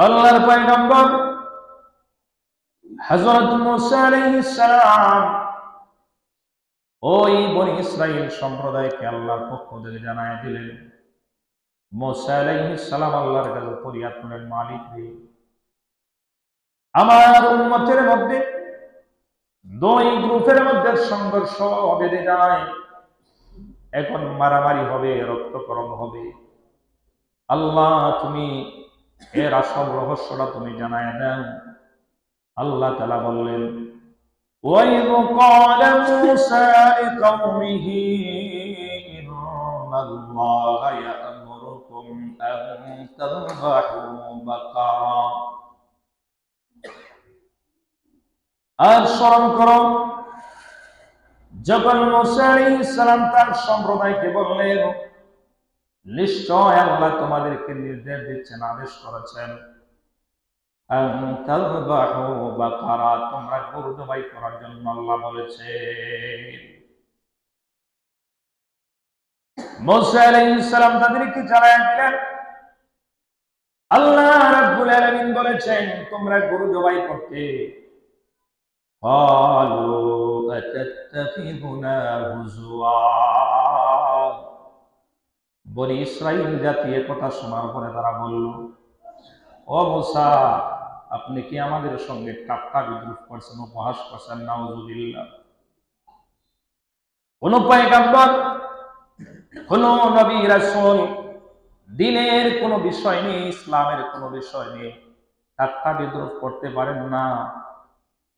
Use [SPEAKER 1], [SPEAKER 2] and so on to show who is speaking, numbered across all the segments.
[SPEAKER 1] আল্লাহর পয়গম্বর হযরত মুসা আলাইহিস সালাম ওই বনি ইসরাইল সম্প্রদায়কে আল্লাহর পক্ষ থেকে জানায় দিলেন, মুসা আলাইহিস সালাম আল্লাহর কাছে ফরিয়াদ করেন, মালিক রে, আমার উম্মতের মধ্যে দুই গ্রুপের মধ্যে সংঘর্ষ বেঁধে যায়, এখন মারামারি হবে, রক্তকরণ হবে। আল্লাহ তুমি এর আসল রহস্যটা তুমি জানায় দাও। আল্লাহ তাআলা বললেন, وَإِذْ قَالَ مُوسَى لِقَوْمِهِ إِنَّ اللَّهَ يَأْمُرُكُمْ أَن تَذْبَحُوا بَقَرَةً। আর স্মরণ করো, যখন মুসা আলাইহিস সালাম তার সম্প্রদায়কে বললেন, নিশ্চয় আল্লাহ তোমাদেরকে নির্দেশ দিচ্ছেন, আদেশ করেছেন, আন তাযবাহু বাকারা, তোমরা গরু জবাই করার জন্য আল্লাহ বলেছে। মুসা আলাইহিস সালাম তাদেরকে জানায় দিলেন, আল্লাহ রাব্বুল আলামিন বলেছেন তোমরা গরু জবাই করতে। ক্বালু আতাত্তাখিযুনা হুজুয়া, বনি ইসরাইল জাতি একথা শোনার পরে তারা বলল, ও মুসা, আপনি কি আমাদের সঙ্গে ঠাট্টা বিদ্রুপ করছেন, উপহাস করছেন? নাউযুবিল্লাহ। কোন পয়গম্বর, কোন নবী রাসূল দ্বীনের কোন বিষয় নেই, ইসলামের কোন বিষয় নেই ঠাট্টা বিদ্রুপ করতে পারেন না,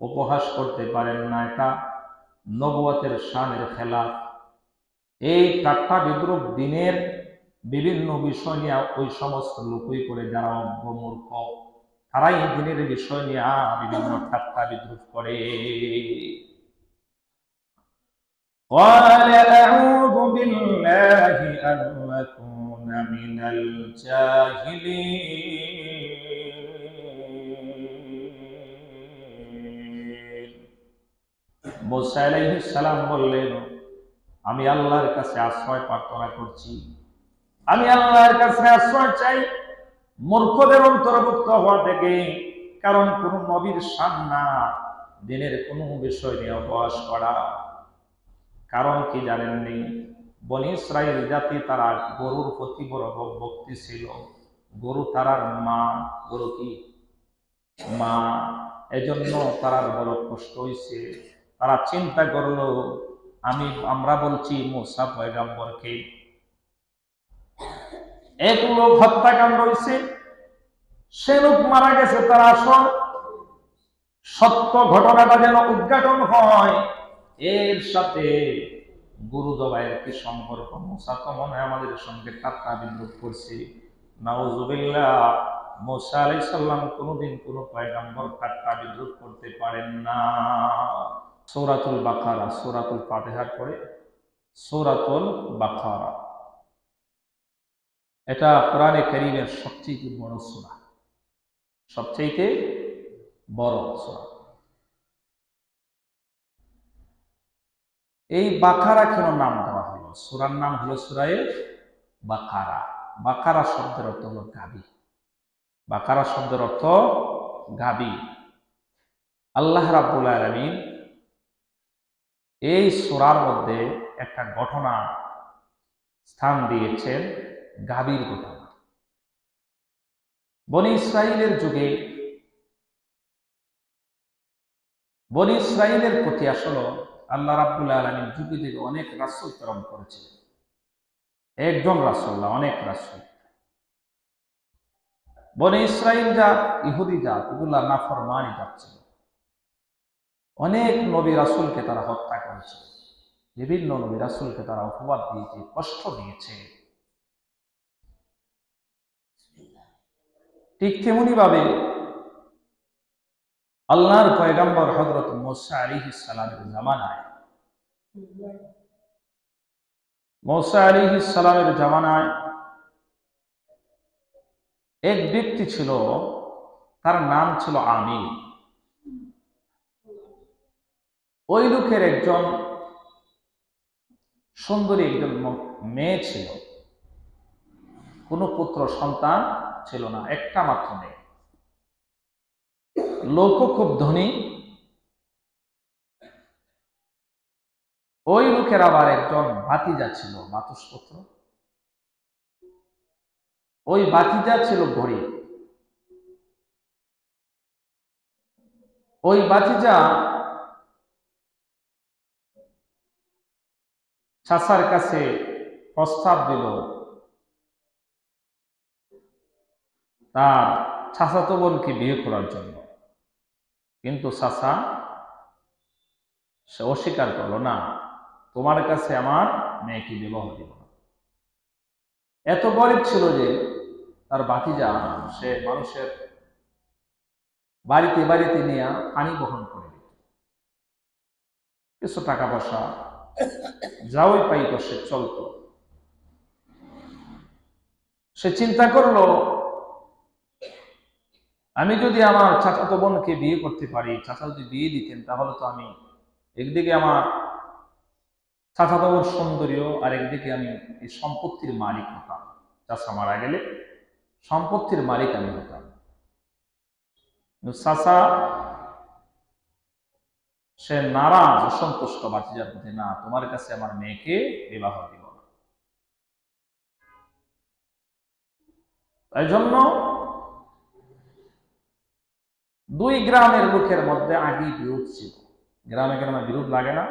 [SPEAKER 1] উপহাস করতে পারেন না। এটা নবুয়তের শানের খেলাফ। এই ঠাট্টা বিদ্রুপ দ্বীনের বিভিন্ন বিষয় নিয়ে ওই সমস্ত লোকই করে যারা অজ্ঞমূর্খ, তারাই দ্বীনের বিষয় নিয়ে বিভিন্ন ঠাট্টা বিদ্রুপ করে। قال أعوذ بالله أن أكون من الجاهلين। মুসা আলাইহিস সালাম বললেন, আমি আল্লাহর কাছে আশ্রয় প্রার্থনা করছি, আমি আল্লাহর কাছে আশ্রয় চাই মূর্খদের অন্তর্ভুক্ত হওয়া থেকে। কারণ কোন নবীর শান না দ্বীনের কোন বিষয় নিয়ে উপহাস করা। কারণ কি জানেননি? বনি ইসরাইল জাতি তারা গরুর প্রতি বড় ভক্তি ছিল। গরু তারার মা, গরু কি মা, এজন্য তারার বড় কষ্ট হয়েছে। তারা চিন্তা করলো, আমরা বলছি মুসা পয়গম্বরকে এক লোক হত্যাকাণ্ড হয়েছে, সে লোক মারা গেছে, তার আসল সত্য ঘটনাটা যেন উদ্ঘাটন হয়। এর সাথে গুরু জবাইয়ের কি সম্পর্ক? মুসা তো মনে হয় আমাদের সঙ্গে ঠাট্টা বিদ্রুপ করছে। নাউযুবিল্লাহ। মুসা আলাইহিস সালাম কোনদিন কোন পয়গম্বর ঠাট্টা বিদ্রুপ করতে পারেন না। সূরাতুল বাকারা, সূরাতুল ফাতিহার পরে সূরাতুল বাকারা, এটা কোরআনে কারীমের সবচেয়ে বড় সূরা, সবচেয়ে বড় সূরা। এই বাকারা কেন নাম দেওয়া হলো? সূরার নাম হলো সূরায়ে বাকারা। বাকারা শব্দের অর্থ হলো গাবি। বাকারা শব্দের অর্থ গাবি। আল্লাহ রাব্বুল আলামিন এই সূরার মধ্যে একটা ঘটনা স্থান দিয়েছেন, গাবির ঘটনা। বনি ইসরাইলের যুগে বনি ইসরাইলের প্রতি আসলে আল্লাহ রাব্বুল আলামিন যুগে যুগে অনেক রাসূল প্রেরণ করেছিলেন। একজন রাসূল না, অনেক রাসূল। বনি ইসরাইল জাত, ইহুদি জাত, এগুলা নাফরমানি জাত ছিল। অনেক নবী রাসূলকে তারা হত্যা করেছে, বিভিন্ন নবী রাসূলকে তারা অপবাদ দিয়েছে, কষ্ট দিয়েছে। ঠিক তেমনি ভাবে আল্লাহর পয়গম্বর হযরত মুসা আলাইহিস সালামের জামানায় এক ব্যক্তি ছিল, তার নাম ছিল আমির। ওই লোকের একজন সুন্দরী একজন মেয়ে ছিল, কোনো পুত্র সন্তান ছিল না, একটা মাত্র মেয়ে। লোকও খুব ধনী। ওই লোকের আবার একজন ভাতিজা ছিল, মাতুসপুত্র। ওই ভাতিজা ছিল গরিব। ওই ভাতিজা চাচার কাছে প্রস্তাব দিল তার চাচাতো বোনকে বিয়ে করার জন্য, কিন্তু চাচা সে অস্বীকার করলো, না, তোমার কাছে আমার মেয়েকে বিবাহ দিব না। এত গরিব ছিল যে তার ভাতিজা সে মানুষের বাড়িতে বাড়িতে নিয়ে পানি বহন করে দিত, কিছু টাকা পয়সা যাওই পাইতো, সে চলত। সে চিন্তা করলো, আমি যদি আমার চাচাতো বোনকে বিয়ে করতে পারি, চাচা যদি বিয়ে দিতেন, তাহলে তো আমি একদিকে আমার চাচাতো বোন সৌন্দর্য, আর একদিকে আমি এই সম্পত্তির মালিক হতাম। চাচা মারা গেলে সম্পত্তির মালিক আমি হতাম। চাচা সে নারাজ, অসন্তুষ্ট ভাতিজার প্রতি, না, তোমার কাছে আমার মেয়েকে বিবাহ দিব না। তাই জন্য দুই গ্রামের লোকের মধ্যে আগেই বিরোধ ছিল। গ্রামে গ্রামে বিরোধ লাগে না,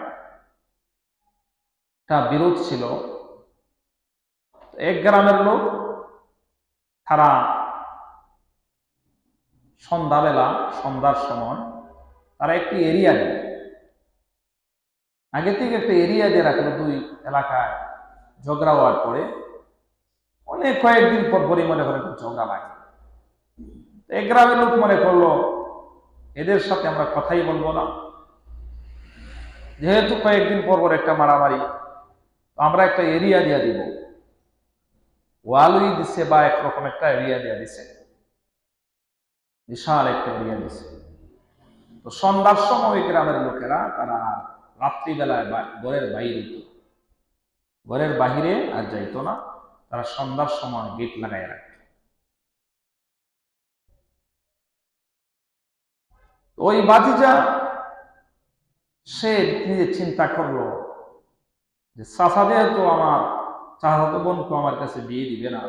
[SPEAKER 1] একটা বিরোধ ছিল। এক গ্রামের লোক তারা সন্ধ্যার সময় তারা একটি এরিয়া দেয়, আগে থেকে একটা এরিয়া দিয়ে রাখলো। দুই এলাকায় ঝগড়া হওয়ার পরে অনেক কয়েকদিন পর পরই মনে করে ঝগড়া লাগে। এক গ্রামের লোক মনে করলো, এদের সাথে আমরা কথাই বলবো না, যেহেতু কয়েকদিন পর পর একটা মারামারি, আমরা একটা এরিয়া দিয়ে দিব। ওয়ালই দিছে বা একরকম একটা এরিয়া দিয়ে দিছে, বিশাল একটা এরিয়া দিছে। তো সন্ধ্যার সময় ওই গ্রামের লোকেরা তারা রাত্রিবেলায় ঘরের বাহিরে আর যাইতো না, তারা সন্ধ্যার সময় গেট লাগাই রাখত। ওই ভাতিজা সে নিজে চিন্তা করলো যে চাচা যেহেতু আমার চাচাতো বোনকে আমার কাছে বিয়ে দিবে না,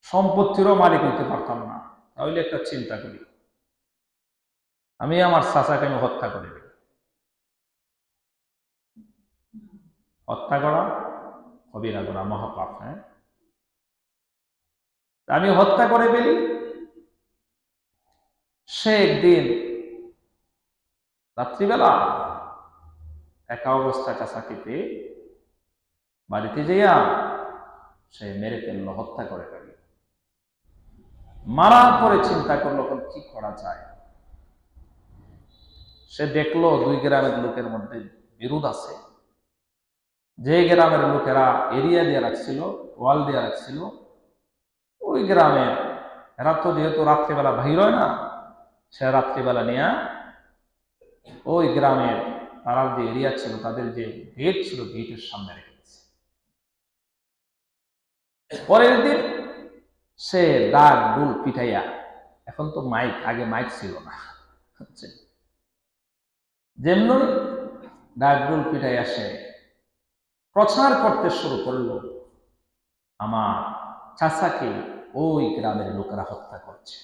[SPEAKER 1] সম্পত্তিরও মালিক হইতে পারতাম না, তাহলে একটা চিন্তা করি, আমি আমার চাচাকে আমি হত্যা করে দিই। হত্যা করা কবিরা গুনাহ, মহাপাপ। হ্যাঁ, আমি হত্যা করে ফেলি। সে একদিন রাত্রিবেলা একা অবস্থা চাচাকে পেয়ে বাড়িতে যাইয়া সে মেরে ফেললো, হত্যা করে ফেলল। মারার পরে চিন্তা করলো কি করা যায়। সে দেখলো দুই গ্রামের লোকের মধ্যে বিরোধ আছে। যে গ্রামের লোকেরা এরিয়া দিয়ে রাখছিল, ওয়াল দিয়ে রাখছিল, ওই গ্রামে এরা তো যেহেতু রাত্রিবেলা বাহির হয় না, সে রাত্রিবেলা নিয়ে ওই গ্রামের তারার যে এরিয়া ছিল, তাদের যে গেট ছিল, গেটের সামনে রেখে দিচ্ছে। পরের দিন সে ডাক ডুল পিঠাইয়া, এখন তো মাইক, আগে মাইক ছিল না, যেমন ডাক ডুল পিঠাইয়া সে প্রচার করতে শুরু করলো, আমার চাচাকে ওই গ্রামের লোকেরা হত্যা করছে।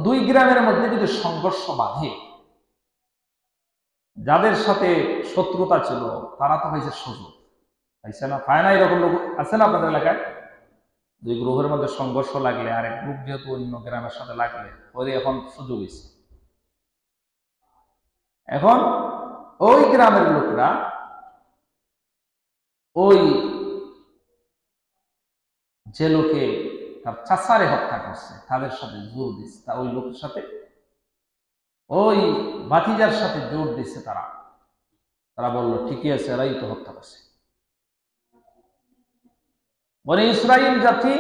[SPEAKER 1] দুই গ্রামের মধ্যে যদি সংঘর্ষ বাঁধে, যাদের সাথে শত্রুতা ছিল তারা তো হয়েছে সুযোগ, হয়েছে না? পায় না? এরকম লোক আছে না আপনাদের এলাকায়? দুই গ্রুপের মধ্যে সংঘর্ষ লাগলে আর এক গ্রুপ যেহেতু অন্য গ্রামের সাথে লাগলে ওই এখন সুযোগ হয়েছে। এখন ওই গ্রামের লোকরা ওই যে লোকে তার চাচারে হত্যা করছে তাদের সাথে জোর দিচ্ছে, তা ওই লোকের সাথে ওই ভাতিজার সাথে জোর দিচ্ছে। তারা বললো ঠিকই আছে, এরাই তো হত্যা করছে। বনি ইসরাইল জাতি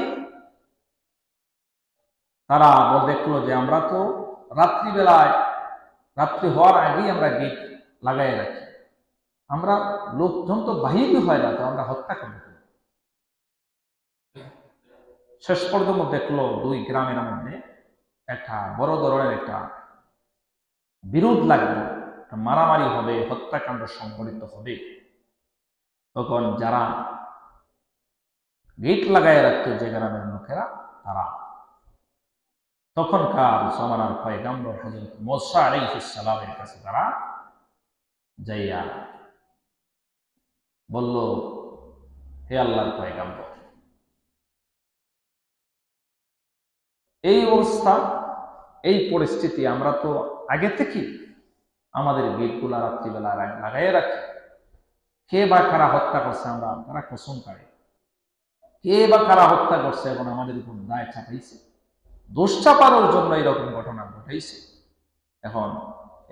[SPEAKER 1] তারা দেখলো যে আমরা তো রাত্রিবেলায়, রাত্রি হওয়ার আগেই আমরা গেট লাগাই রাখি, আমরা লোকজন তো বাহির হয় না, তো আমরা হত্যা করব। শেষ পর্যন্ত দেখলো দুই গ্রামের মধ্যে একটা বড় ধরনের একটা বিরোধ লাগলো, মারামারি হবে, হত্যাকাণ্ড সংঘটিত হবে। তখন যারা গেট লাগাই রাখতো যে গ্রামের লোকেরা, তারা তখনকার জমানার পয়গম্বর হযরত মুসা আলাইহিস সালামের কাছে তারা যাইয়া বলল, হে আল্লাহর পয়গম্বর, এই অবস্থা, এই পরিস্থিতি, আমরা তো আগে থেকে আমাদের গেটগুলা রাত্রিবেলা লাগাই রাখি, কে বা কারা হত্যা করছে আমরা তারা কসম কাটে, কে বা কারা হত্যা করছে এবং আমাদের উপর দায় চাপাইছে, দোষ চাপানোর জন্য এরকম ঘটনা ঘটাইছে। এখন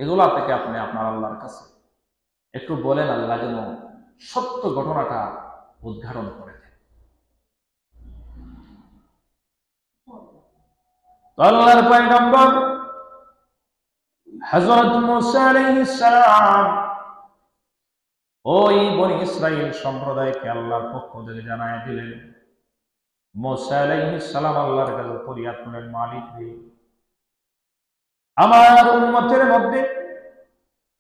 [SPEAKER 1] এগুলা থেকে আপনি আপনার আল্লাহর কাছে একটু বলেন, আল্লাহ যেন সত্য ঘটনাটা উদ্ঘাটন করে দেন। আল্লাহর পয়গম্বর হযরত মুসা আলাইহিস সালাম ওই বনি ইসরাইল সম্প্রদায়কে আল্লাহর পক্ষ থেকে জানায় দিলেন, মুসা আলাইহিস সালাম আল্লাহর কাছে ফরিয়াদ করেন, মালিক রে, আমার উম্মতের মধ্যে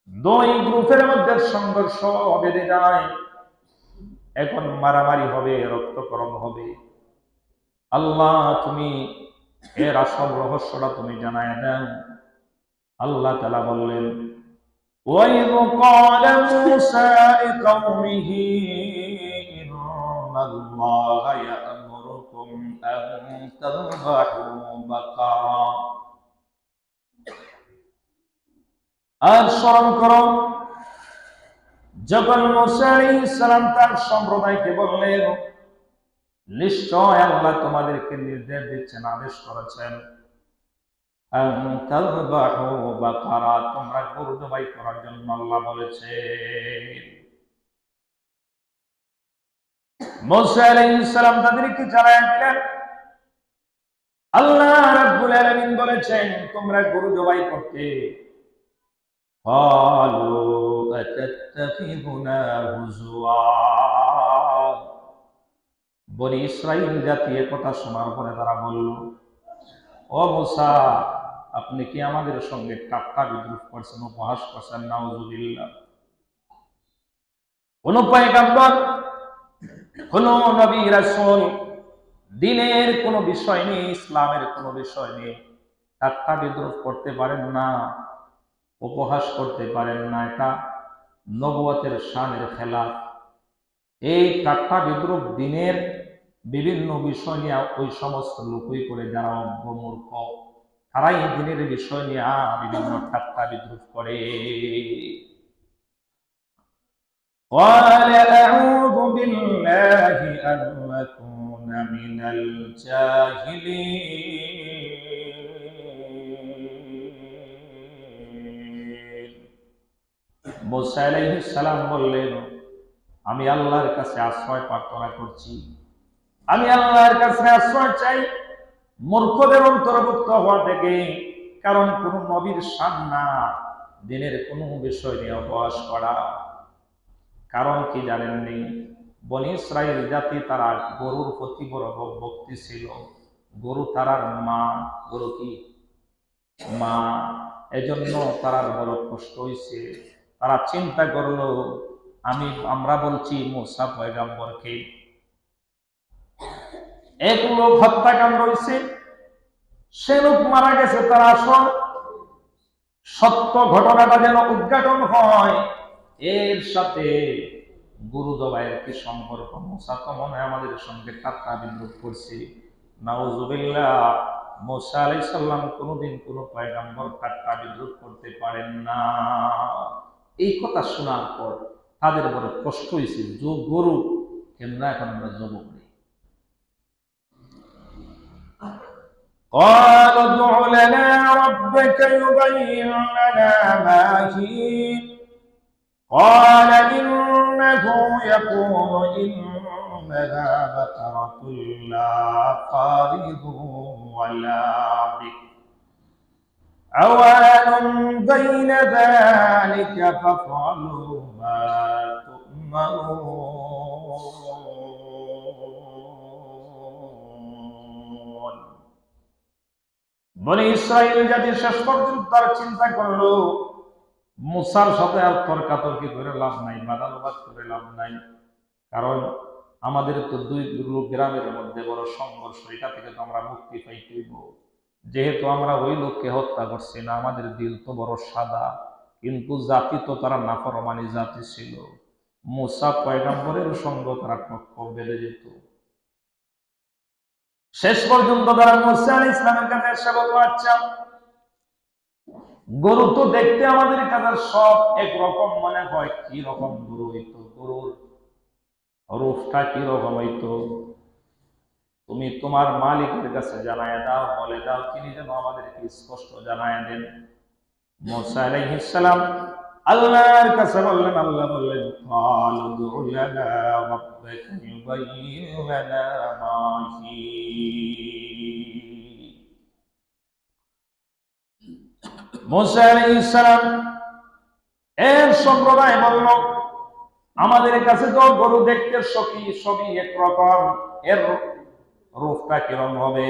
[SPEAKER 1] দুই গ্রুপের মধ্যে সংঘর্ষ বেঁধে যায়, এখন মারামারি হবে, রক্তকরণ হবে। আল্লাহ তুমি এর আসল রহস্যটা তুমি জানায় দাও। আল্লাহ তাআলা বললেন, وَإِذْ قَالَ مُوسَى لِقَوْمِهِ إِنَّ اللَّهَ يَأْمُرُكُمْ أَن تَذْبَحُوا بَقَرَةً। আর স্মরণ করো, যখন মুসা আলাইহিস সালাম তার সম্প্রদায়কে বললেন, নিশ্চয় আল্লাহ তোমাদেরকে নির্দেশ দিচ্ছেন, আদেশ করেছেন, আন তাযবাহু বাকারা, তোমরা গরু জবাই করার জন্য আল্লাহ বলেছেন। মুসা আলাইহিস সালাম তাদেরকে জানায় দিলেন, আল্লাহ রাব্বুল আলামিন বলেছেন তোমরা গরু জবাই করতে। ক্বালু আতাত্তাখিযুনা হুজুয়া, বনি ইসরাইল জাতি কথা শোনার পরে তারা বলল, ও মুসা, আপনি কি আমাদের সঙ্গে ঠাট্টা বিদ্রুপ করছেন, উপহাস করছেন? নাউযুবিল্লাহ। কোন পয়গম্বর, কোন নবী রাসূল দ্বীনের কোন বিষয় নেই, ইসলামের কোন বিষয় নেই ঠাট্টা বিদ্রুপ করতে পারেন না, উপহাস করতে পারেন না। এটা নবুয়তের শানের খেলা। এই ঠাট্টা বিদ্রুপ দ্বীনের বিভিন্ন বিষয় নিয়ে ওই সমস্ত লোকই করে যারা অজ্ঞমূর্খ, তারাই দ্বীনের বিষয় নিয়ে বিভিন্ন ঠাট্টা বিদ্রুপ করে। قال أعوذ بالله أن أكون من الجاهلين। মুসা আলাইহিস সালাম বললেন, আমি আল্লাহর কাছে আশ্রয় প্রার্থনা করছি, আমি আল্লাহর কাছে আশ্রয় চাই মূর্খদের অন্তর্ভুক্ত হওয়া থেকে। কারণ কোন নবীর শান না দ্বীনের কোনো বিষয় নিয়ে উপহাস করা। কারণ কি জানেননি? বনি ইসরাইল জাতি তারা গরুর প্রতি বড় ভক্তি ছিল। গরু তারার মা, গরু কি মা, এজন্য তারার বড় কষ্ট হয়েছে। তারা চিন্তা করলো, আমরা বলছি মুসা পয়গম্বরকে এক লোক হত্যাকাণ্ড হয়েছে, সে লোক মারা গেছে, তার আসল সত্য ঘটনাটা যেন উদ্ঘাটন হয়, এর সাথে গুরু জবাইয়ের কি সম্পর্ক? মুসা তো মনে হয় আমাদের সঙ্গে ঠাট্টা বিদ্রুপ করছে। নাউযুবিল্লাহ। মুসা আলাইহিস সালাম কোনোদিন কোনো পয়গম্বর ঠাট্টা বিদ্রুপ করতে পারেন না। এই কথা শোনার পর তাদের বড় কষ্ট হয়েছে, গরু কেমন এখন আমরা জব করি। قال ادع لنا ربك يبين لنا ما هي قال إنه يقول إنها بقرة لا فارض ولا بكر عوان بين ذلك فافعلوا ما تؤمرون। বনি ইসরাইল জাতি শেষ পর্যন্ত তার চিন্তা করলো মুসার সাথে আর তর্কাতর্কি করে লাভ নাই, বাদানুবাদ করে লাভ নাই, কারণ আমাদের তো দুই গ্রামের মধ্যে বড় সংঘর্ষ, এটা থেকে তো আমরা মুক্তি পাইতেইব। যেহেতু আমরা ওই লোককে হত্যা করছি না, আমাদের দিল তো বড় সাদা, কিন্তু জাতি তো তারা নাফরমানি জাতি ছিল। মুসা পয়গম্বরের সঙ্গ তারা পক্ষ বেঁধে যেত। শেষ পর্যন্ত তারা মুসা আলাইহিস সালামের কাছে এসে বলল, আচ্ছা গরু তো দেখতে আমাদের কাছে সব একরকম মনে হয়, কি রকম গরু হইতো, গরুর রূপটা কি রকম হইতো, তুমি তোমার মালিকের কাছে জানায় দাও, বলে দাও তিনি যেন আমাদেরকে স্পষ্ট জানায় দেন। মুসা আলাইহিস সালাম আল্লাহর কাছে বললেন, আল্লাহ বললেন, ক্বালু দু'ু লানা রাব্বাকা ইউবায়্যিন লানা মা হি। মুসা আলাইহিস সালাম এর সম্প্রদায় বলল, আমাদের কাছে তো গরু দেখতে সবই একরকম, এর রূপটা কিরকম হবে?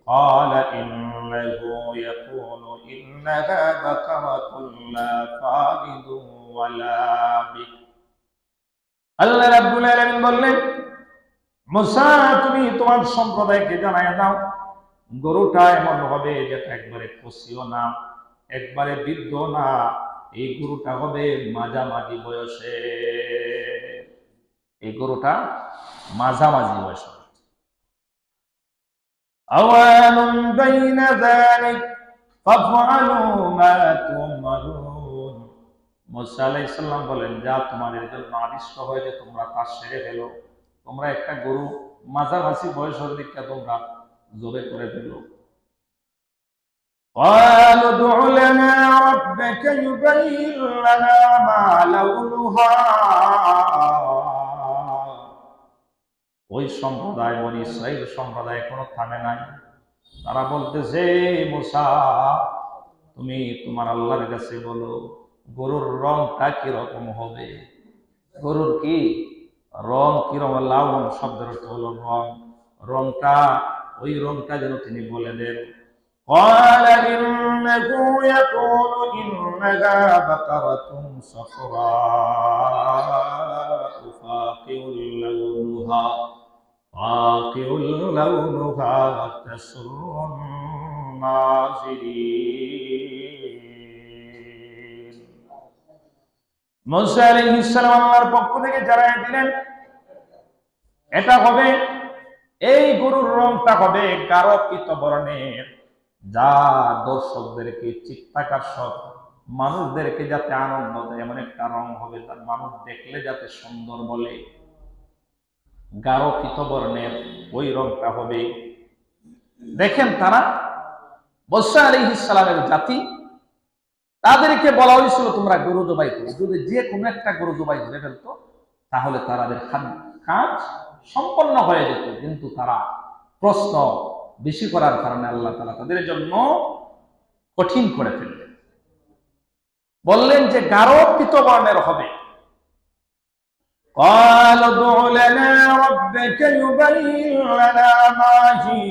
[SPEAKER 1] ক্বালা ইন্নাহু ইয়াকুলু ইন্নাহা বাকারাতুন লা ফারিদুন ওয়ালা বিক। আল্লাহ রাব্বুল আলামিন বললেন, মুসা তুমি তোমার সম্প্রদায়কে জানায় দাও, গরুটা এমন হবে যেটা একবারে কচিও না, একবারে বৃদ্ধ না, এই গরুটা হবে মাঝামাঝি বয়সে, এই গরুটা মাঝামাঝি বয়স। আওয়ানুম বাইনা যালিক ফাফআলু মা তুমারুন। মুসা আলাইহিস সালাম বলেন, যা তোমাদের জন্য আদিষ্ট হয় যে তোমরা তা সেরে ফেলো, তোমরা একটা গরু মাঝামাঝি বয়সের দিকে তোমরা জবে করে ফেলো। قالوا ادع لنا ربك يبين لنا ما لونها। ওই সম্প্রদায় বনি ইসরাইল সম্প্রদায় কোনো থামে নাই, তারা বলতেছে, মুসা তুমি তোমার আল্লাহর কাছে বলো গরুর রংটা কিরকম হবে, গরুর কি রং কিরকম, লাউন শব্দের অর্থ হলো রং, রংটা ওই রংটা যেন তিনি বলে দেন। قال إنه يقول إنها بقرة صفراء فاقع لونها تسر الناظرين। মুসা আলাইহিস সালাম আল্লাহর পক্ষ থেকে জানায় দিলেন, এটা হবে, এই গরুর রংটা হবে গাঢ় পীত বর্ণের, যা দর্শকদেরকে চিত্তাকর্ষক, মানুষদেরকে যাতে আনন্দ দেয় এমন একটা রং হবে, তার মানুষ দেখলে যাতে সুন্দর বলে, গাঢ় পীত বর্ণের ওই রংটা হবে। দেখেন তারা মুসা আলাইহিস সালামের জাতি, তাদেরকে বলা হয়েছিল তোমরা গরু জবাই করো, যদি যে কোনো একটা গরু জবাই করে ফেলতো তাহলে তাদের কাজ সম্পন্ন হয়ে যেত, কিন্তু তারা প্রশ্ন বেশি করার কারণে আল্লাহ তাআলা তাদের জন্য কঠিন করে ফেললেন। বললেন যে গাঢ় পীত বর্ণের হবে। قالوا ادع لنا ربك يبين لنا ما هي।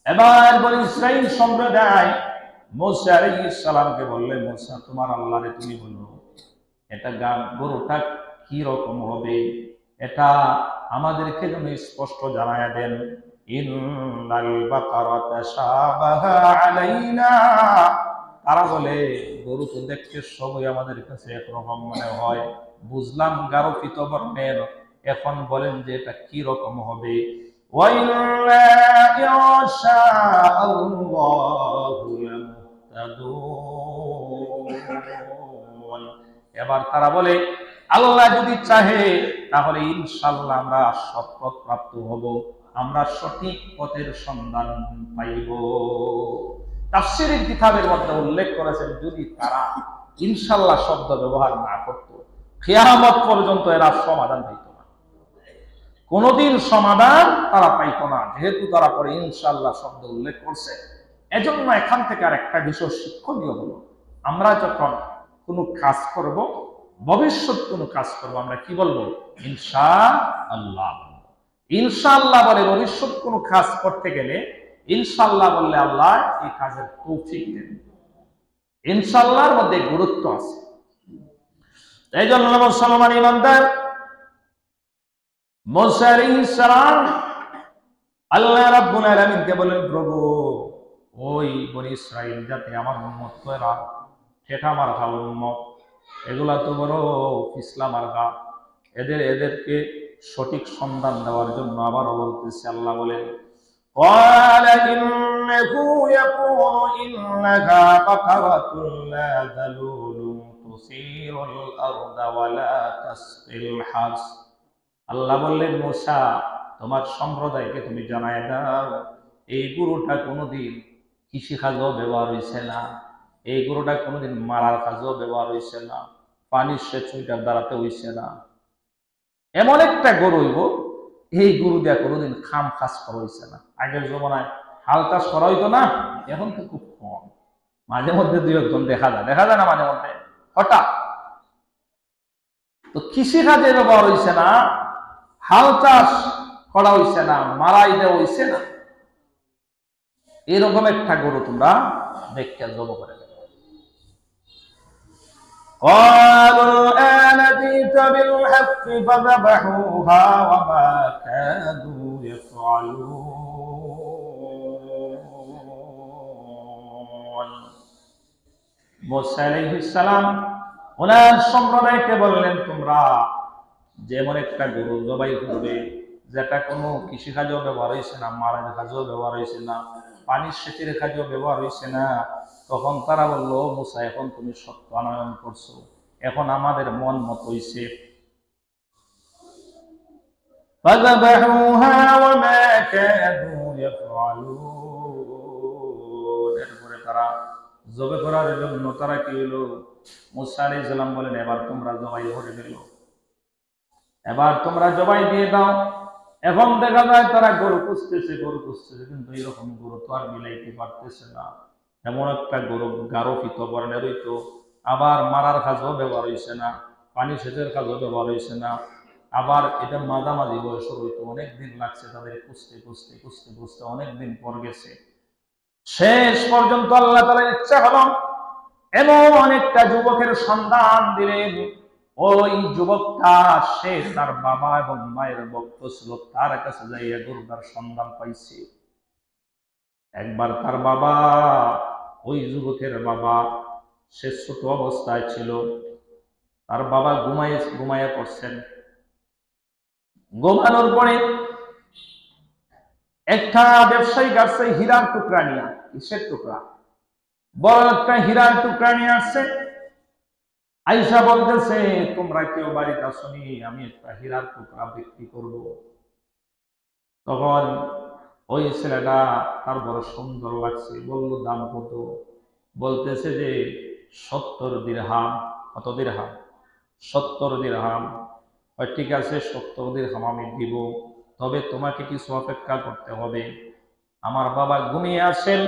[SPEAKER 1] এবার বনি ইসরাইল সম্প্রদায় মুসা আলাইহিস সালামকে বললে, মুসা তোমার আল্লাহরে তুমি বলো এটা গরুটা কি রকম হবে, এটা আমাদেরকে যেন স্পষ্ট জানায়া দেন। ইন্নাল বাকারাতা শাবাহা আলাইনা। তারা বলে গরু তো দেখতে সবই আমাদের কাছে একরকম মনে হয়, বুঝলাম গাঢ় পীত বর্ণের, এখন বলেন যে এটা কি রকম হবে। ওয়াইন্না ইনশাআল্লাহু লামুহতাদুন। এবার তারা বলে আল্লাহ যদি চাহে তাহলে ইনশাআল্লাহ আমরা সৎপথ প্রাপ্ত হব, আমরা সঠিক পথের সন্ধান পাইব। তাফসীরের কিতাবের মধ্যে উল্লেখ করেছেন, যদি তারা ইনশাআল্লাহ শব্দ ব্যবহার না করত, কিয়ামত পর্যন্ত এরা সমাধান পাইত না, কোনদিন সমাধান তারা পাইত না। যেহেতু তারা পরে ইনশাআল্লাহ শব্দ উল্লেখ করছে, এজন্য এখান থেকে আর একটা বিষয় শিক্ষণীয় হলো, আমরা যখন কোনো কাজ করব, ভবিষ্যৎ কোনো কাজ করব, আমরা কি বলবো? ইনশাআল্লাহ। ইনশাআল্লাহ বলে ভবিষ্যৎ কোনো কাজ করতে গেলে ইনশাআল্লাহ বললে আল্লাহ এই কাজের তৌফিক দেন। ইনশাআল্লাহর মধ্যে গুরুত্ব আছে। এই জন্য মুসলমান ইমানদার, মুসা আলাইহিস সালাম আল্লাহ রাব্বুল আলামিনকে বলেন, প্রভু ওই বনি ইসরাইল জাতি আমার উম্মত কয়রা ঠেঠা মার্কা উম্মত, এগুলা তো বড় পিছলা মার্কা, এদেরকে সঠিক সন্ধান দেওয়ার জন্য আবারও বলতেছে। আল্লাহ বলেন, قال إنه يقول إنها بقرة لا ذلول تثير الأرض ولا تسقي الحرث। আল্লাহ বললেন, মুসা তোমার সম্প্রদায়কে তুমি জানায় দাও, এই গরুটা কোনোদিন কৃষি কাজেও ব্যবহার হয়েছে না, এই গরুটা কোনোদিন মারার কাজেও ব্যবহার হয়েছে না, পানির সেচ ওইটার দ্বারাতে হয়েছে না। এমন একটা গরু হইব, এই গরু দেয়া কোনোদিন খাম কাজ করা হয়েছে না। আগের জমানায় হাল চাষ করা হইতো না, এখন তো খুব কম, মাঝে মধ্যে দুই একজন দেখা যায় না মাঝে মধ্যে হঠাৎ। তো কৃষি কাজে ব্যবহার হয়েছে না, হাল চাষ করা হয়েছে না, মারাই দেওয়া হয়েছে না, এরকম একটা গরু তোমরা দেখতে জব করে। قالوا الآن جئت بالحق فذبحوها وما كادوا يفعلون। মুসা আলাইহিস সালাম ওনার সম্প্রদায়কে বললেন, তোমরা যেমন একটা গরু জবাই করবে যেটা কোনো কৃষিকাজেও ব্যবহার হয়েছে না, মারার কাজেও ব্যবহার হয়েছে না, পানির সেচের কাজেও ব্যবহার হয়েছে না, তখন তারা বলল, মুসা এখন তুমি সত্য আনয়ন করছো, এখন আমাদের মন মত হইছে। এরপরে তারা জবে করার জন্য তারা কি হলো, মুসা আলাইহিস সালাম বলেন, এবার তোমরা জবাই করে দিল, এবার তোমরা জবাই দিয়ে দাও। এখন দেখা যায় তারা গরু খুঁজতেছে, কিন্তু এরকম গরু তো আর মিলাইতে পারতেছে না। এমন একটা গরু গাঢ় ফিত বর্ণের হইতো, আবার মারার কাজও ব্যবহার হয়েছে না, পানি সেচের কাজও ব্যবহার হয়েছে না, আবার এটা মাঝামাঝি বয়সের হইতো। অনেকদিন লাগছে তাদের খুঁজতে অনেকদিন পর গেছে। শেষ পর্যন্ত আল্লাহ তাআলার ইচ্ছা হলো এমন অনেকটা যুবকের সন্ধান দিলেন। ওই যুবকটা সে তার বাবা এবং মায়ের ভক্ত ছিল, তার কাছে যাইয়া গরুটার সন্ধান পাইছে। একবার তার বাবা, ওই যুবকের বাবা, সে ছোট অবস্থায় ছিল, তার বাবা ঘুমাইয়া পড়ছেন। ঘুমানোর পরে একটা ব্যবসায়ী আসছে হীরার টুকরা নিয়ে, কিসের টুকরা, বড় একটা হীরার টুকরা নিয়ে আসছে। আয়েশা বলতেছে, তোমরা কেউ বাড়িতে আসনি, আমি একটা হীরার টুকরা বিক্রি করব। তখন ওই ছেলেটা, তার বড় সুন্দর লাগছে, বলল দাম কত? বলতেছে যে 70 দিরহাম। কত দিরহাম? 70 দিরহাম। ঠিক আছে, 70 দিরহাম আমি দিব, তবে তোমাকে কিছু অপেক্ষা করতে হবে। আমার বাবা ঘুমিয়ে আছেন,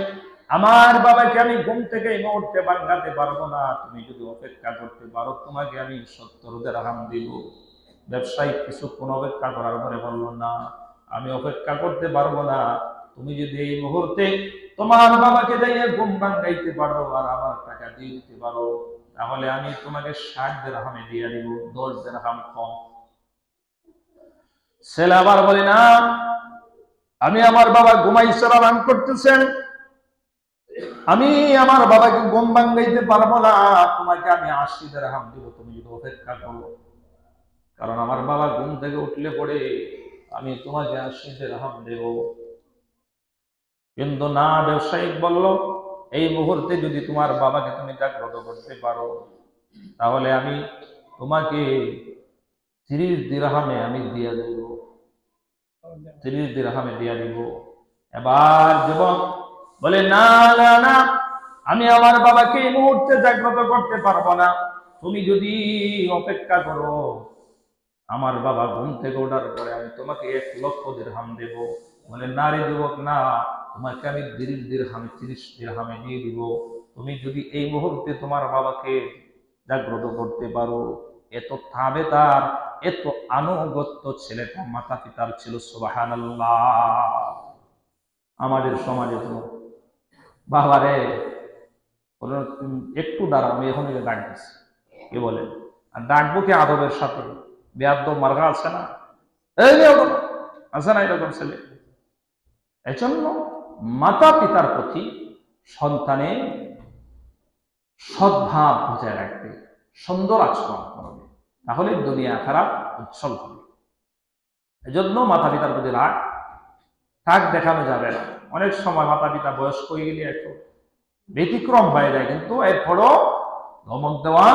[SPEAKER 1] আমার বাবাকে আমি ঘুম থেকে এই মুহূর্তে ভাঙাতে পারবো না, তুমি যদি অপেক্ষা করতে পারো তোমাকে আমি 70 দিরহাম দিব। ব্যবসায়ী কিছুক্ষণ অপেক্ষা করার পরে বলল, না আমি অপেক্ষা করতে পারবো না, তুমি যদি এই মুহূর্তে তোমার বাবাকে যাইয়া ঘুম ভাঙাইতে পারো আর আমার টাকা দিয়ে দিতে পারো, তাহলে আমি তোমাকে 60 দিরহামে দিয়ে দিব, 10 দিরহাম কম। ছেলে আবার বলে, না আমি আমার বাবা ঘুমাইছে, আরাম করতেছেন, আমি আমার বাবাকে ঘুম ভাঙাইতে পারবো না, তোমাকে আমি 80 দিরহাম দিব, তুমি যদি অপেক্ষা করো, কারণ আমার বাবা ঘুম থেকে উঠলে পড়ে আমি তোমাকে 80 দিরহাম দেব। কিন্তু না, ব্যবসায়িক বলল, এই মুহূর্তে যদি তোমার বাবাকে তুমি জাগ্রত করতে পারো, তাহলে আমি তোমাকে 30 দিরহামে আমি দিয়ে দেব, 30 দিরহামে দিয়ে দিব। এবার যুবক বলে, না না না, আমি আমার বাবাকে এই মুহূর্তে জাগ্রত করতে পারবো না, তুমি যদি অপেক্ষা করো, আমার বাবা ঘুম থেকে ওঠার পরে আমি তোমাকে 1 লক্ষ দিরহাম দেব। বলে, না রে যুবক, না, তোমাকে আমি 30 দিরহামে দিয়ে দিব, তুমি যদি এই মুহূর্তে তোমার বাবাকে জাগ্রত করতে পারো। এত তাবেদার, এত আনুগত্য ছেলেটা মাতা পিতার ছিল, সুবহানাল্লাহ। আমাদের সমাজে তো বাবারে একটু দাঁড়া, আমি এখন ডাক দিচ্ছি, কি বলেন? আর ডাকবো কি আদবের সাথে, বেয়াদব মার্গা আছে না, এই আছে না এরকম ছেলে। এজন্য মাতা পিতার প্রতি সন্তানের সদ্ভাব বজায় রাখবে, সুন্দর আচরণ করবে, তাহলে দুনিয়া খারাপ উজ্জ্বল হবে। এজন্য মাতা পিতার প্রতি রাগ দেখানো যাবে না। অনেক সময় মাতা পিতা বয়স্ক হয়ে গেলে একটু ব্যতিক্রম হয়ে যায়, কিন্তু এরপরও ধমক দেওয়া।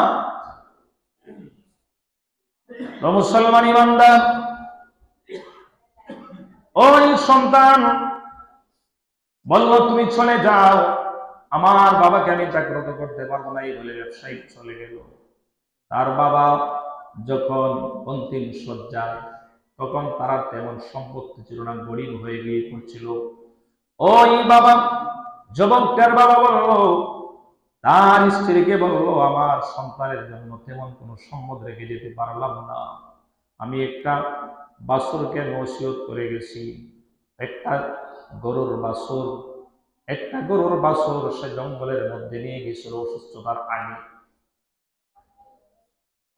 [SPEAKER 1] মুসলমান ইমানদার, ওই সন্তান বলল তুমি চলে যাও, আমার বাবাকে আমি জাগ্রত করতে পারবো না, এই বলে ব্যবসায়িক চলে গেল। তার বাবা যখন অন্তিম শয্যায়, তখন তারা তেমন সম্পত্তি ছিল না, গরিব হয়ে গিয়ে পড়ছিল। ওই বাবা, যুবকটার বাবা বলল, তার স্ত্রীকে বলল, আমার সন্তানের জন্য তেমন কোনো সম্পদ রেখে যেতে পারলাম না, আমি একটা বাছুরকে নসিহত করে গেছি, একটা গরুর বাছুর সে জঙ্গলের মধ্যে নিয়ে গেছিল অসুস্থতার আগে।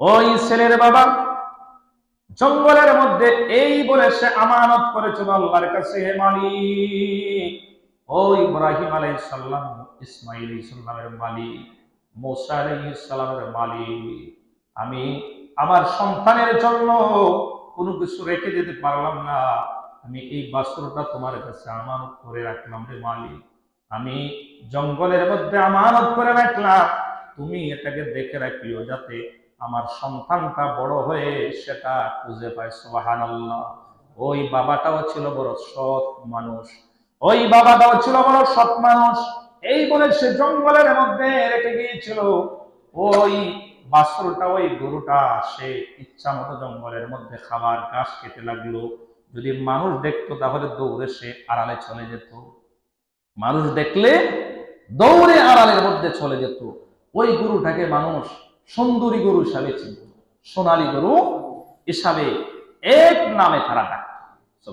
[SPEAKER 1] ওই ছেলের বাবা জঙ্গলের মধ্যে এই বলে সে আমানত করেছিল আল্লাহর কাছে, হে মালিক, ও ইব্রাহিম আলাইহিস সালাম, ইসমাঈল আলাইহিস সালামের মালিক, মুসা আলাইহিস সালামের মালিক, আমি আমার সন্তানের জন্য কোনো কিছু রেখে যেতে পারলাম না, আমি এই বাছুরটা তোমার কাছে আমানত করে রাখলাম রে মালিক, আমি জঙ্গলের মধ্যে আমানত করে রাখলাম, তুমি এটাকে দেখে রাখিও যাতে আমার সন্তানটা বড় হয়ে সেটা খুঁজে পায়। সুবহানাল্লাহ। ওই বাবাটাও ছিল বড় সৎ মানুষ, এই বলে সে জঙ্গলের মধ্যে রেখে গিয়েছিল। ওই বাছুরটা, ওই গরুটা সে ইচ্ছা মতো জঙ্গলের মধ্যে খাবার ঘাস খেতে লাগলো। যদি মানুষ দেখতো তাহলে দৌড়ে সে আড়ালে চলে যেত, মানুষ দেখলে দৌড়ে আড়ালের মধ্যে চলে যেত। ওই গরুটাকে মানুষ সুন্দরী গরু হিসাবে চিনত, সোনালী গরু হিসাবে এক নামে তারা ডাকত।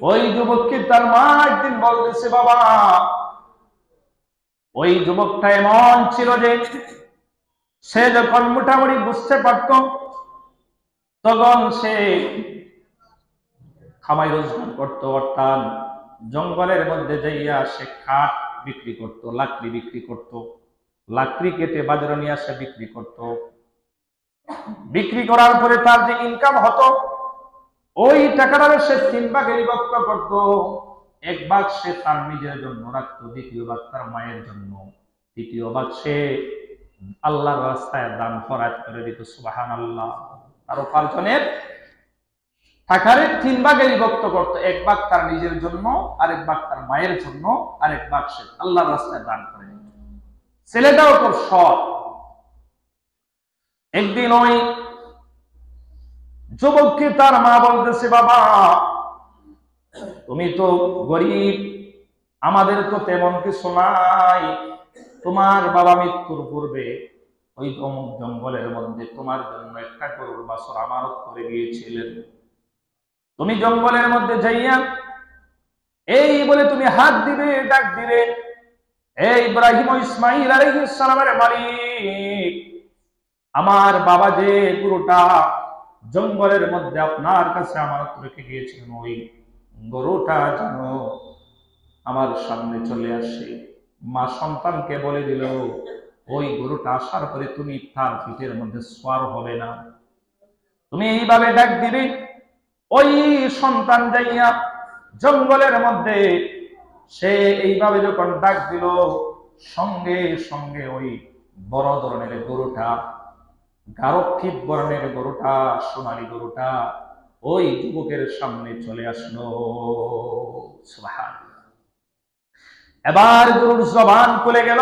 [SPEAKER 1] ওই যুবককে তার মা একদিন বলতেছে, বাবা, ওই যুবকটা এমন ছিল যে সে যখন মোটামুটি বুঝতে পারত, তখন সে খামাই রোজগার করতো, অর্থাৎ জঙ্গলের মধ্যে যাইয়া সে কাঠ বিক্রি করত, লাকড়ি বিক্রি করত, লাকড়ি কেটে বাজারে নিয়ে আসে বিক্রি করত। বিক্রি করার পরে তার যে ইনকাম হতো, ওই টাকাটা সে 3 ভাগে বিভক্ত করত। 1 ভাগ সে তার নিজের জন্য রাখতো, 2 ভাগ তার মায়ের জন্য, 3 ভাগ সে আল্লাহর রাস্তায় দান খয়রাত করে দিত। সুবহানাল্লাহ। তার উপার্জনের টাকারে 3 ভাগে বিভক্ত করত, 1 ভাগ তার নিজের জন্য, আরেক ভাগ তার মায়ের জন্য, আরেক ভাগ সে আল্লাহর রাস্তায় দান করে দিত। ছেলেটাও খুব সৎ। একদিন ওই যুবককে তার মা বলতেছে, বাবা, তুমি তো গরিব, আমাদের তো তেমন কিছু নাই, তোমার বাবা মৃত্যুর পূর্বে ওই অমুক জঙ্গলের মধ্যে তোমার জন্য একটা গরুর বাছুর আমানত করে গিয়েছিলেন, তুমি জঙ্গলের মধ্যে যাইয়া এই বলে তুমি হাত দিবে, ডাক দিবে, এই ইব্রাহিম ও ইসমাঈল আলাইহিস সালামের মালিক, আমার বাবা যে গরুটা জঙ্গলের মধ্যে আপনার কাছে আমানত রেখে গিয়েছিলেন, ওই গরুটা যেন আমার সামনে চলে আসে। মা সন্তানকে বলে দিল, ওই গরুটা আসার পরে তুমি তার পিঠের মধ্যে সওয়ার হবে না, তুমি এইভাবে ডাক দিবে। ওই সন্তান যাইয়া জঙ্গলের মধ্যে সে এইভাবে যখন ডাক দিল, সঙ্গে সঙ্গে ওই বড় ধরনের গরুটা, গারক্ষিত বর্ণের গরুটা, সোনালী গরুটা ওই যুবকের সামনে চলে আসলো। সুবহানাল্লাহ। এবার গরুর জবান খুলে গেল,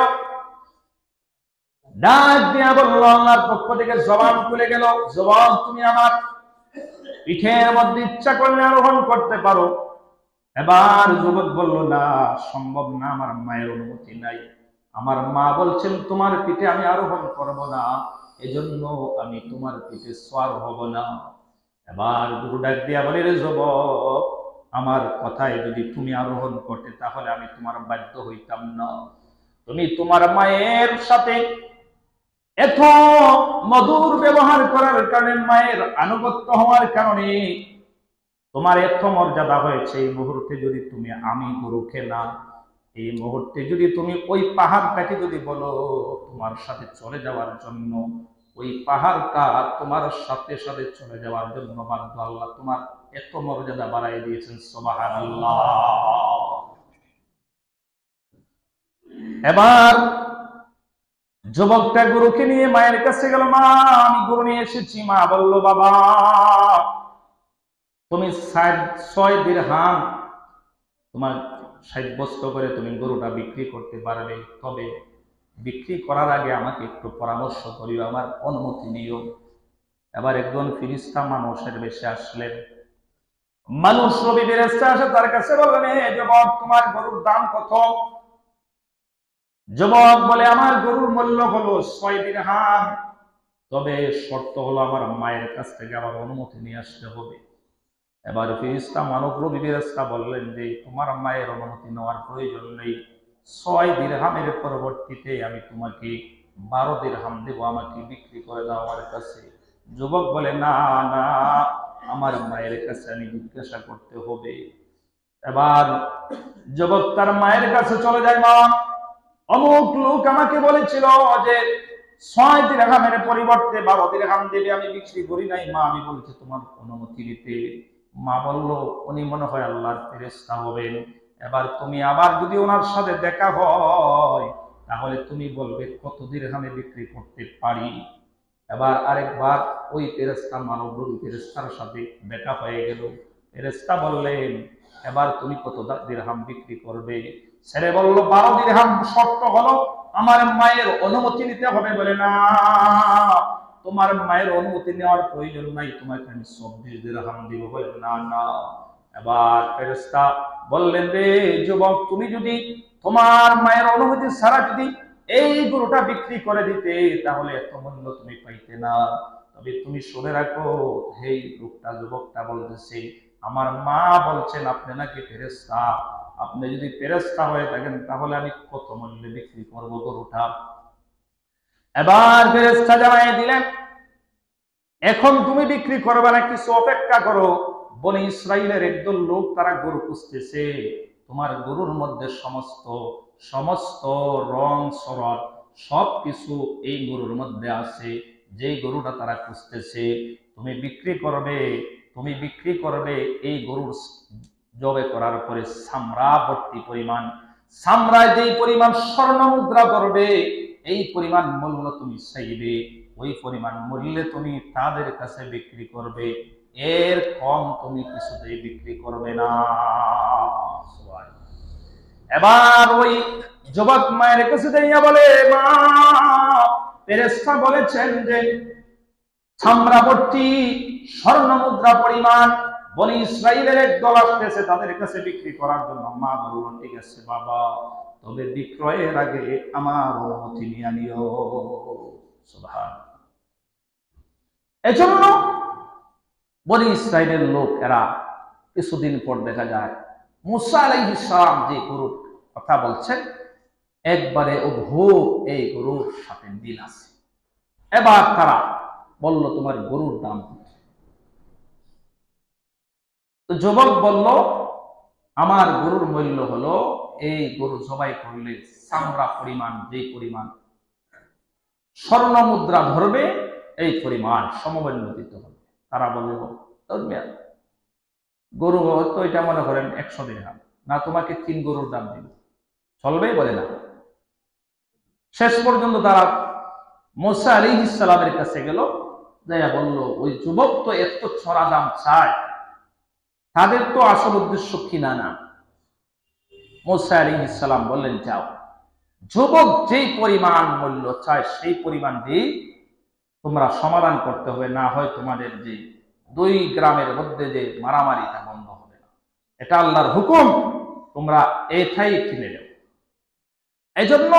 [SPEAKER 1] ডাক দিয়া বলল, আল্লাহর পক্ষ থেকে জবান খুলে গেল, জবান তুমি আমার পিঠের মধ্যে ইচ্ছা করলে আরোহণ করতে পারো। এবার যুবক বলল, না, সম্ভব না, আমার মায়ের অনুমতি নাই, আমার মা বলছেন তোমার পিঠে আমি আরোহণ করব না, এজন্য আমি তোমার পিঠে সওয়ার হব না। এবার গুরু ডাক দিয়া বলে, রে যুবক, আমার কথায় যদি তুমি আরোহণ করতে তাহলে আমি তোমার বাধ্য হইতাম না। তুমি তোমার মায়ের সাথে এত মধুর ব্যবহার করার কারণে, মায়ের আনুগত্য হওয়ার কারণে তোমার এত মর্যাদা হয়েছে। এই মুহূর্তে যদি তুমি আমি গুরুকে না, এই মুহূর্তে যদি তুমি ওই পাহাড়টাকে যদি বলো তোমার সাথে চলে যাওয়ার জন্য, ওই পাহাড়টা তোমার সাথে সাথে চলে যাওয়ার জন্য বাধ্য। আল্লাহ তোমার এত মর্যাদা বাড়াই দিয়েছেন। সুবহানাল্লাহ। এবার যুবকটা গুরুকে নিয়ে মায়ের কাছে গেল। মা, আমি গুরু নিয়ে এসেছি। মা বলল, বাবা, তুমি 6 দিরহাম তোমার সাব্যস্ত করে তুমি গরুটা বিক্রি করতে পারবে, তবে বিক্রি করার আগে আমাকে একটু পরামর্শ করিও, আমার অনুমতি নিও। এবার একজন ফিরিস্তা মানুষের বেশে আসলেন। মানুষ রবি ফেরেশতা আসে তার কাছে, বললেন, হে যুবক, তোমার গরুর দাম কত? যুবক বলে, আমার গরুর মূল্য হলো 6 দিরহাম, তবে শর্ত হলো আমার মায়ের কাছ থেকে আমার অনুমতি নিয়ে আসতে হবে। এবার ফেরেশতা মানবরূপী ফেরেশতা বললেন যে, তোমার মায়ের অনুমতি নেওয়ার প্রয়োজন নেই। 6 দিরহামের পরবর্তীতে আমি তোমাকে 12 দিরহাম দেব, আমাকে বিক্রি করে দাও আমার কাছে। যুবক বলে, না না, আমার মায়ের কাছে আমি জিজ্ঞাসা করতে হবে। এবার যুবক তার মায়ের কাছে চলে যায়। মা, অমুক লোক আমাকে বলেছিল যে 6 দিরহামের পরিবর্তে 12 দিরহাম দেবে, আমি বিক্রি করি নাই। মা, আমি বলছি তোমার অনুমতি দিতে। মা বলল, উনি মনে হয় আল্লাহর ফেরেশতা হবেন। এবার তুমি আবার যদি ওনার সাথে দেখা হয় তাহলে তুমি বলবে কত দিরহামে বিক্রি করতে পারি। এবার আরেকবার ওই ফেরেশতা মানবরূপী ফেরেশতার সাথে দেখা হয়ে গেল। ফেরেশতা বললেন, এবার তুমি কত দিরহাম বিক্রি করবে? ছেলে বলল, 12 দিরহাম। শর্ত হলো আমার মায়ের অনুমতি নিতে হবে। বলে, না, তোমার মায়ের অনুমতি নেওয়ার প্রয়োজন নাই, তোমাকে আমি 24 দিরহাম দিব। বলে, না না। এবার ফেরেশতা বললেন, রে যুবক, তুমি যদি তোমার মায়ের অনুমতি ছাড়া যদি এই গরুটা বিক্রি করে দিতে তাহলে এত মূল্য তুমি পাইতে না। তবে তুমি শুনে রাখো, এই লোকটা যুবকটা বলতেছে, আমার মা বলছেন আপনি নাকি ফেরেশতা, আপনি যদি ফেরেশতা হয়ে থাকেন তাহলে আমি কত মূল্যে বিক্রি করব গরুটা। এবার ফেরেশতা জানাই দিলেন, এখন তুমি বিক্রি করবে না, কিছু অপেক্ষা করো। বনি ইসরাইলের একদল লোক তারা গরু খুঁজতেছে। তোমার গরুর মধ্যে সমস্ত সমস্ত রং সরব সবকিছু এই গরুর মধ্যে আছে। যে গরুটা তারা খুঁজতেছে তুমি বিক্রি করবে, তুমি বিক্রি করবে এই গরুর জবে করার পরে সামরা ভর্তি পরিমাণ, সামরায় যেই পরিমাণ স্বর্ণ মুদ্রা করবে এই পরিমাণ মূল্য তুমি চাইবে, ওই পরিমাণ মূল্যে তুমি তাদের কাছে বিক্রি করবে, এর কম তুমি কিছুতেই বিক্রি করবে না। এবার ওই যুবক মায়ের কাছে যাইয়া বলে, মা, ফেরেশতা বলেছেন যে সাম্রাবর্তী স্বর্ণ মুদ্রা পরিমাণ বনি ইসরাইলের এক দল আসতেছে তাদের কাছে বিক্রি করার জন্য। মা বলল, ঠিক আছে বাবা, তবে বিক্রয়ের আগে আমার অনুমতি নিয়ে নিও। সুবহানাল্লাহ। এজন্য বনি ইসরাইলের লোক এরা কিছুদিন পর দেখা যায় মুসা আলাইহিস সালাম যে গরুর কথা বলছেন একবারে অদ্ভুত এই গরুর সাথে মিল আছে। এবার তারা বলল, তোমার গরুর দাম কত? তো যুবক বলল, আমার গরুর মূল্য হলো, এই গরু জবাই করলে চামড়া পরিমাণ যে পরিমাণ স্বর্ণ মুদ্রা ধরবে এই পরিমাণ সমমূল্য দিতে হবে। তারা বলল, গরু তো এটা মনে করেন 100 দিরহাম, না তোমাকে 3 গরুর দাম দিব, চলবে? বলে না। শেষ পর্যন্ত তারা মুসা আলাইহিস সালামের কাছে গেল, যাইয়া বলল, ওই যুবক তো এত ছড়া দাম চায়, তাদের তো আসল উদ্দেশ্য কিনা না। মুসা আলাইহিস সালাম বললেন, যাও, যুবক যেই পরিমাণ মূল্য চায় সেই পরিমাণ দিয়ে তোমরা সমাধান করতে হবে, না হয় তোমাদের যে 2 গ্রামের মধ্যে যে মারামারি তা বন্ধ হবে না, এটা আল্লাহর হুকুম, তোমরা এটাই কিনে নেও। এই জন্য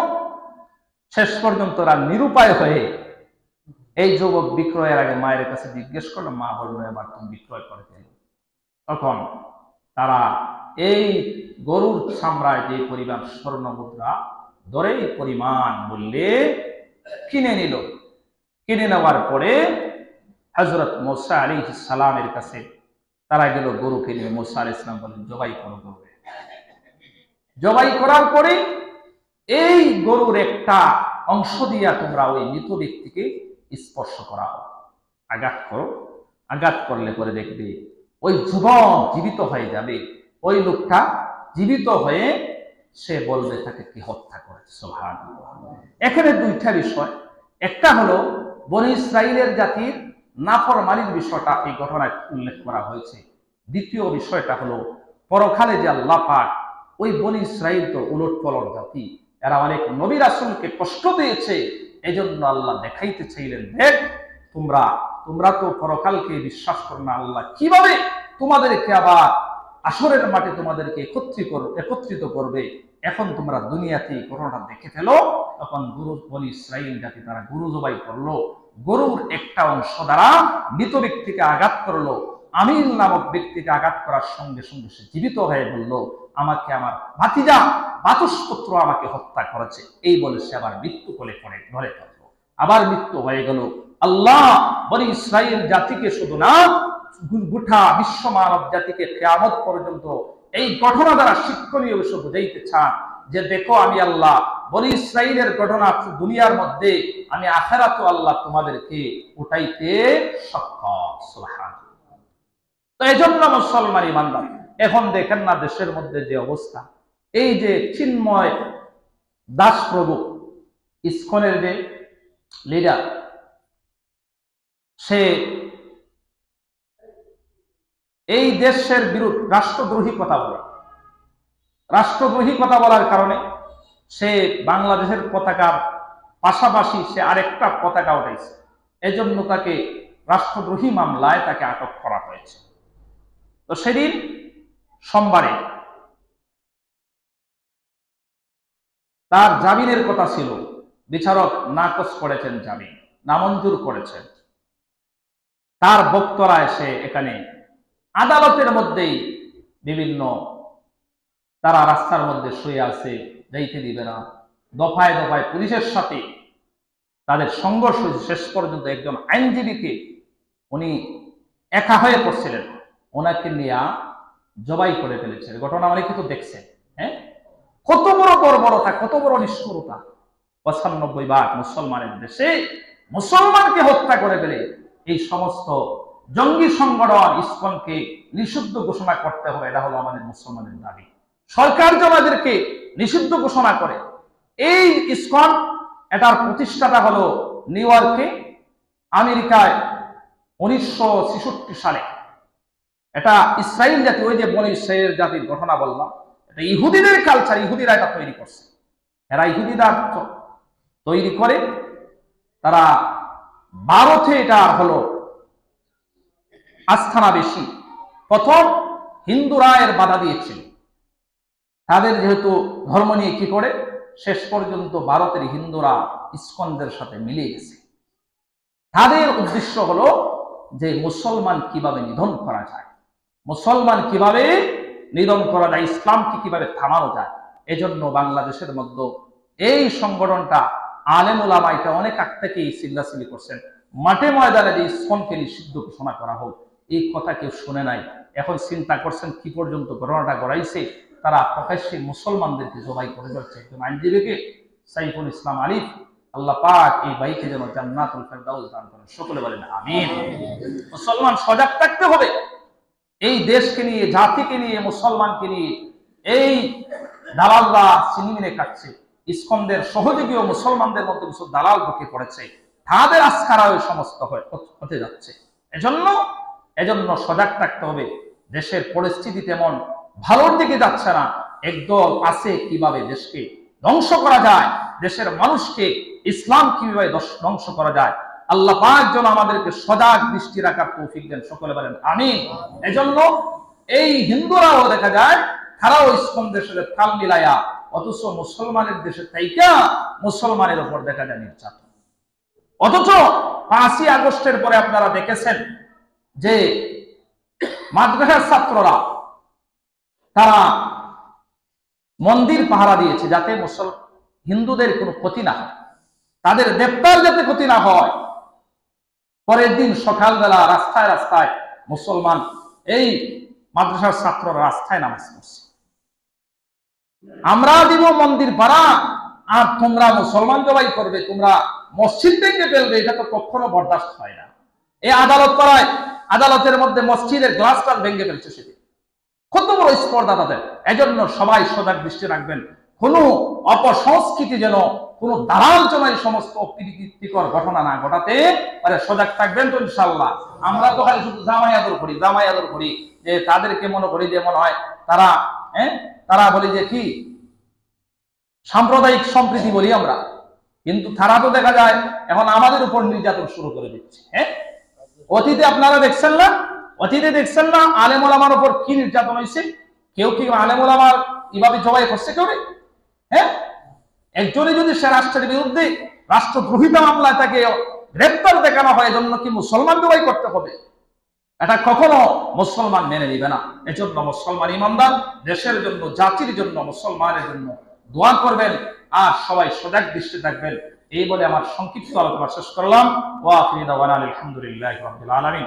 [SPEAKER 1] শেষ পর্যন্ত তারা নিরুপায় হয়ে এই যুবক বিক্রয়ের আগে মায়ের কাছে জিজ্ঞেস করলো, মা বললো এবার তুমি বিক্রয় করে ফেলো। তখন তারা এই গরুর চামড়ায় যে পরিমাণ স্বর্ণ মুদ্রা ধরে পরিমাণ মূল্যে কিনে নিল। কিনে নেওয়ার পরে হযরত মুসা আলাইহিস সালামের কাছে তারা গেল গরু কিনে। মুসা আলাইহিস সালাম বলেন জবাই করো গরু। জবাই করার পরে এই গরুর একটা অংশ দিয়া তোমরা ওই মৃত ব্যক্তিকে স্পর্শ করাও, আঘাত করো। আঘাত করলে পরে দেখবে ওই যুবক জীবিত হয়ে যাবে। ওই লোকটা জীবিত হয়ে সে বলবে তাকে কি হত্যা করেছে। সুবহানাল্লাহ। এখানে দুইটা বিষয়, একটা হলো বনী ইসরাইলের জাতির নাফরমানির বিষয়টা এই ঘটনায় উল্লেখ করা হয়েছে। দ্বিতীয় বিষয়টা হলো পরকালে যে আল্লাহ পাক ওই বনী ইসরাইল তো উলটপালট জাতি, এরা অনেক নবী রাসূলকে কষ্ট দিয়েছে, এজন্য আল্লাহ দেখাইতে চাইলেন, দেখ তোমরা তো পরকালকে বিশ্বাস করো না, আল্লাহ কিভাবে তোমাদেরকে আবার আসরের মাঠে তোমাদেরকে একত্রিত করবে। এখন তোমরা দুনিয়াতে ঘটনাটা দেখে ফেলো। তখন বনী ইসরাইল জাতি তারা গরু জবাই করলো। গরুর একটা অংশ দ্বারা মৃত ব্যক্তিকে আঘাত করলো। আমির নামক ব্যক্তিকে আঘাত করার সঙ্গে সঙ্গে সে জীবিত হয়ে বলল, আমাকে আমার ভাতিজা বাতুসপুত্র আমাকে হত্যা করেছে। এই বলে সে আবার মৃত্যু কোলে পড়ে ধরে পড়লো, আবার মৃত্যু হয়ে গেল। আল্লাহ বনী ইসরাইল জাতিকে শুধু না, গোটা বিশ্ব মানব জাতিকে কিয়ামত পর্যন্ত এই ঘটনা দ্বারা শিক্ষণীয় বিষয় বুঝাইতে চান যে দেখো আমি আল্লাহ বনী ইসরাইলের ঘটনা দুনিয়ার মধ্যে, আমি আখিরাতে আল্লাহ তোমাদেরকে উঠাইতে সক্ষম। সুবহানাল্লাহ। তো এজন্য মুসলমান ইমানদার, এখন দেখেন না দেশের মধ্যে যে অবস্থা, এই যে চিন্ময় দাস প্রভু ইসকনের যে লিডার, সে এই দেশের বিরুদ্ধে রাষ্ট্রদ্রোহী কথা বলে। রাষ্ট্রদ্রোহী কথা বলার কারণে সে বাংলাদেশের পতাকার পাশাপাশি সে আরেকটা পতাকা উঠাইছে। এজন্য তাকে রাষ্ট্রদ্রোহী মামলায় তাকে আটক করা হয়েছে। তো সেদিন সোমবারে তার জামিনের কথা ছিল, বিচারক নাকচ করেছেন, জামিন নামঞ্জুর করেছেন। তার বক্তারা এসে এখানে আদালতের মধ্যেই বিভিন্ন, তারা রাস্তার মধ্যে শুয়ে আছে, যাইতে দিবে না, দফায় দফায় পুলিশের সাথে তাদের সংঘর্ষ। শেষ পর্যন্ত একজন আইনজীবীকে উনি একা হয়ে পড়ছিলেন, ওনাকে নিয়ে জবাই করে ফেলেছে। ঘটনা অনেকে তো দেখছেন। হ্যাঁ, কত বড় বর্বরতা, কত বড় নিষ্ঠুরতা। ৯৫% মুসলমানের দেশে মুসলমানকে হত্যা করে ফেলে। এই সমস্ত জঙ্গি সংগঠন ইসকনকে নিষিদ্ধ ঘোষণা করতে হবে, এটা হলো আমাদের মুসলমানের দাবি। সরকার আমাদেরকে নিষিদ্ধ ঘোষণা করে। এই ইসকন, এটার প্রতিষ্ঠাতা হলো নিউ ইয়র্কে, আমেরিকায় ১৯৬৬ সালে। এটা ইসরায়েল জাতি, ওই যে বনী ইসরায়েল জাতির ঘটনা বললাম, এটা ইহুদিদের কালচার, ইহুদিরা এটা তৈরি করছে। এরা ইহুদিরা তৈরি করে, তারা ভারতে এটা হলো আস্থানা বেশি। প্রথম হিন্দুরা এর বাধা দিয়েছিল, তাদের যেহেতু ধর্ম নিয়ে কি করে, শেষ পর্যন্ত ভারতের হিন্দুরা ইসকনদের সাথে মিলিয়ে গেছে। তাদের উদ্দেশ্য হলো যে মুসলমান কিভাবে নিধন করা যায়, মুসলমান কিভাবে নিধন করা যায়, ইসলামকে কিভাবে থামানো যায়। এজন্য বাংলাদেশের মধ্যে এই সংগঠনটা আলেম ওলামা এটা অনেক আগ থেকেই চিল্লাচিল্লি করছেন, মাঠে ময়দানে যে ইসকনকে নিষিদ্ধ ঘোষণা করা হোক, এই কথা কেউ শুনে নাই। এখন চিন্তা করছেন কি পর্যন্ত ঘটনাটা গড়াইছে, তারা প্রকাশ্যে মুসলমানদেরকে জবাই করে যাচ্ছে। একজন আইনজীবীকে, সাইফুল ইসলাম আলিফ, আল্লাহ পাক এই ভাইকে যেন জান্নাতুল ফেরদাউস দান করেন, সকলে বলেন আমিন। মুসলমান সজাগ থাকতে হবে। এই দেশকে নিয়ে, জাতিকে নিয়ে, মুসলমানকে নিয়ে এই দালালরা সিনেমিনে কাটছে। ইসকনদের সহযোগী ও মুসলমানদের মধ্যে কিছু দালাল ঢুকে পড়েছে, তাদের আস্কারা ওই সমস্ত হতে যাচ্ছে। এজন্য সজাগ থাকতে হবে। দেশের পরিস্থিতি তেমন ভালোর দিকে যাচ্ছে না। একদল আছে কিভাবে দেশকে ধ্বংস করা যায়, দেশের মানুষকে, ইসলাম কিভাবে ধ্বংস করা যায়। আল্লাহ পাক যেন আমাদেরকে সজাগ দৃষ্টি রাখার তৌফিক দেন, সকলে বলেন আমিন। এজন্য এই হিন্দুরাও দেখা যায় তারাও ইসকনদের সাথে তাল মিলায়া, অথচ মুসলমানের দেশে থাইকা মুসলমানের উপর দেখা যায় নির্যাতন। অথচ 5ই আগস্টের পরে আপনারা দেখেছেন যে মাদ্রাসার ছাত্ররা তারা মন্দির পাহারা দিয়েছে যাতে হিন্দুদের কোনো ক্ষতি না হয়, তাদের দেবতার যাতে ক্ষতি না হয়। পরের দিন সকালবেলা রাস্তায় রাস্তায় মুসলমান এই মাদ্রাসার ছাত্ররা রাস্তায় নামাজ পড়ছে। আমরা দিব মন্দির পাড়া আর তোমরা মুসলমান জবাই করবে, তোমরা মসজিদ ভেঙে ফেলবে, এটা তো কখনো বরদাস্ত হয় না। এই আদালত পাড়ায় আদালতের মধ্যে মসজিদের গ্লাস টাস ভেঙে ফেলছে, সেটি কত বড় স্পর্ধা তাদের। এজন্য সবাই সজাগ দৃষ্টি রাখবেন, কোন অপসংস্কৃতি যেন কোন দালাল জমাই সমস্ত অপ্রীতিকর ঘটনা না ঘটাতে পারে, সজাগ থাকবেন তো ইনশাআল্লাহ। আমরা তো খালি শুধু জামাই আদর করি, যে তাদেরকে মনে করি যে মনে হয় তারা বলি যে কি সাম্প্রদায়িক সম্প্রীতি বলি আমরা, কিন্তু তারা তো দেখা যায় এখন আমাদের উপর নির্যাতন শুরু করে দিচ্ছে। অতীতে আপনারা দেখছেন না আলেম ওলামার উপর কি নির্যাতন হয়েছে? কেউ কি আলেম ওলামার এভাবে জবাই করছে কেউ? একজনে যদি সে রাষ্ট্রের বিরুদ্ধে রাষ্ট্রদ্রোহিতা মামলায় তাকে গ্রেপ্তার দেখানো হয়, এজন্য কি মুসলমান জবাই করতে হবে? এটা কখনো মুসলমান মেনে নিবে না। এজন্য মুসলমান ইমানদার দেশের জন্য, জাতির জন্য, মুসলমানের জন্য দোয়া করবেন আর সবাই সজাগ দৃষ্টি থাকবেন। এই বলে আমার সংক্ষিপ্ত আলোচনা শেষ করলাম। ওয়া আখিরু দাওয়ানা আলহামদুলিল্লাহি রাব্বিল আলামিন।